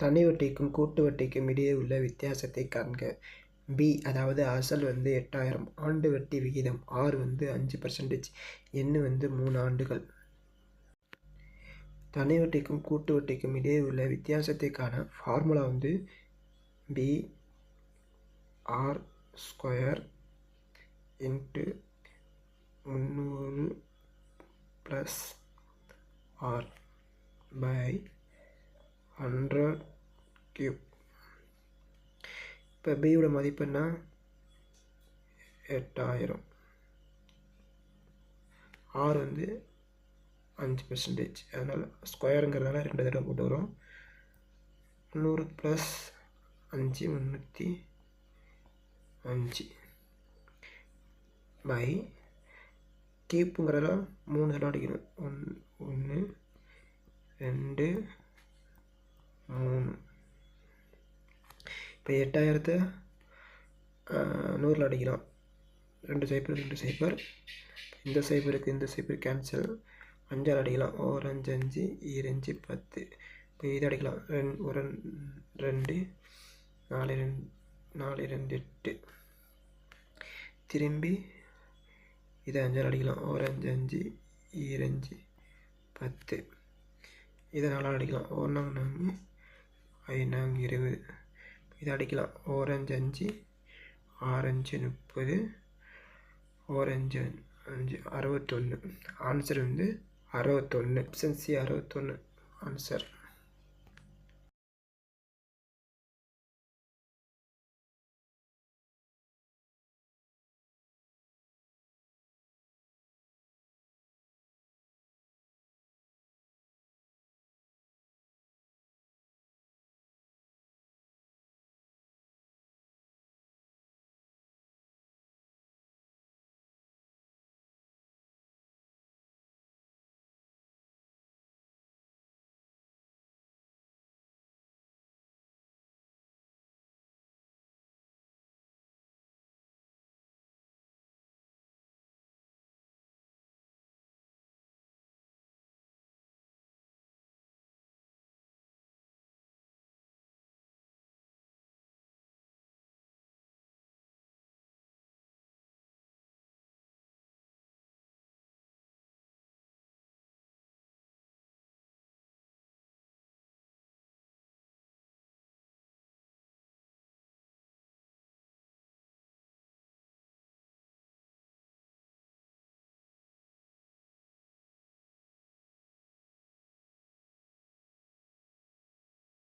தனி வட்டிக்கும் கூட்டு வட்டிக்கும் இடையே உள்ள வித்தியாசத்தை காண்க. பி அதாவது அசல் 8000, ஆண்டு வட்டி விகிதம் ஆர் 5%, எண் 3 ஆண்டுகள். தனி வட்டிக்கும் கூட்டு வட்டிக்கும் இடையே உள்ள வித்தியாசத்தை காண formula P R square into 300 plus R by 100 cube. இப்போ பியோட மதிப்பு என்ன? 8000. ஆர் 5%, அதனால் ஸ்கொயருங்கிறதுனால 2 தடவை போட்டு வரும். 300 ப்ளஸ் 5 305 பை கியூப்புங்கிறதெல்லாம் 3 தடவை அடிக்கணும். 1 2 3. இப்போ 8000 100 அடிக்கலாம். 2 0 2 0, இந்த சைபருக்கு இந்த சைபர் கேன்சல். 5 அடிக்கலாம். 1 5 5 2 10. இப்போ இது அடிக்கலாம். 1 2 4 4 2 8. திரும்பி இதை 5 அடிக்கலாம். 1 5 5 2 10. இதை 4 அடிக்கலாம். 1 4 5 20. இதை அடிக்கலாம். 1 5 5 6 5 30. 1 5 5 61. ஆன்சர் 61. Option C 61 answer.